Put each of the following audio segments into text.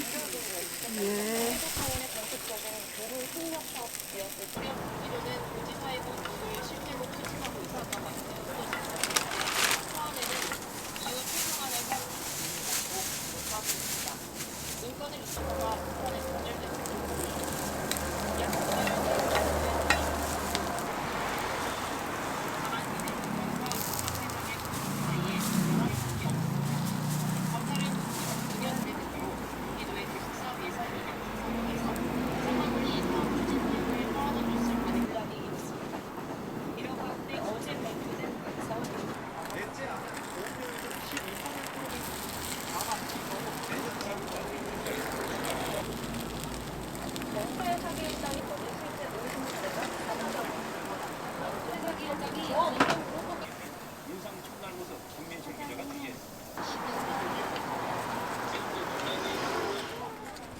예. 타운의 전국적인 도로 협력 사업이었을 때 이로는 도지사회원 등을 실제로 추진하고 있었던 것으로 보도됐습니다. 포함에는 이후 최종안에서 못하고 있습니다. 인권을 이끌어가 북한에 단절된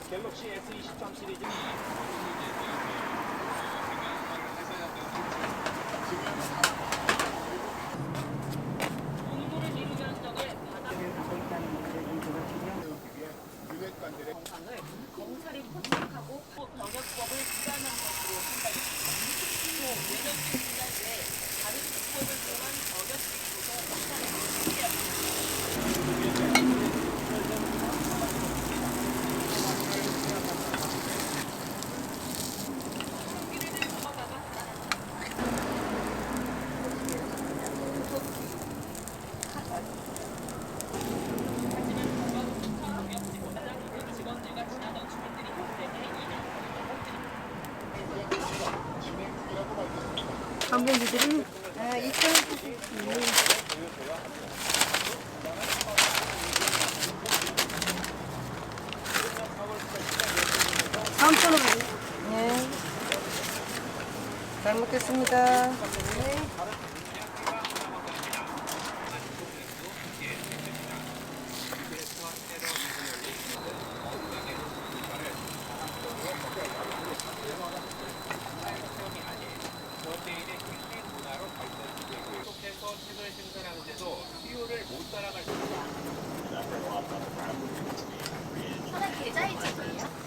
갤럭시 S23 시리즈 공도를 이루려는 점을 정상을 검찰이 포착하고 병역법을 위반한 것으로 판단했습니다. 또 외전직 기간 외에 다른 국법을 통한 병역직 조서 검찰에 관계지들이 3,000원. 네. 잘 먹겠습니다. 네. 채소를 생산하는데도 수요를 못 따라갈 수 하나 계좌이체예요?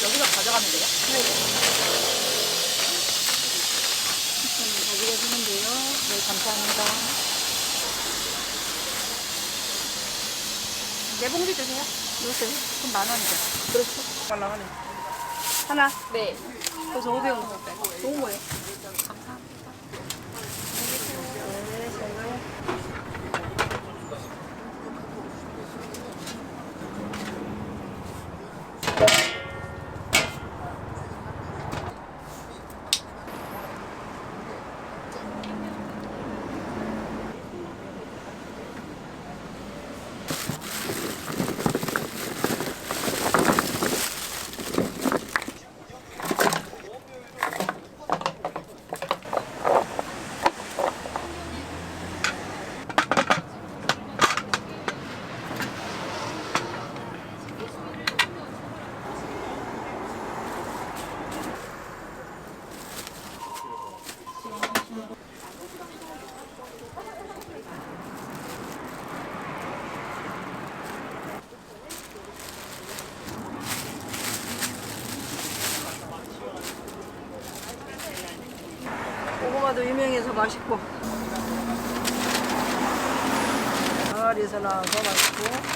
여기서 가져가면 돼요? 가져가시면 돼요. 네, 감사합니다. 네 봉지 주세요. 이것도 그럼 10,000원이죠. 그렇죠. 잘 나가네. 하나. 네. 그래서 500원. 좋은 거예요. 감사합니다. 네, 잘 가요. 고구마도 유명해서 맛있고 항아리에서 나와서 맛있고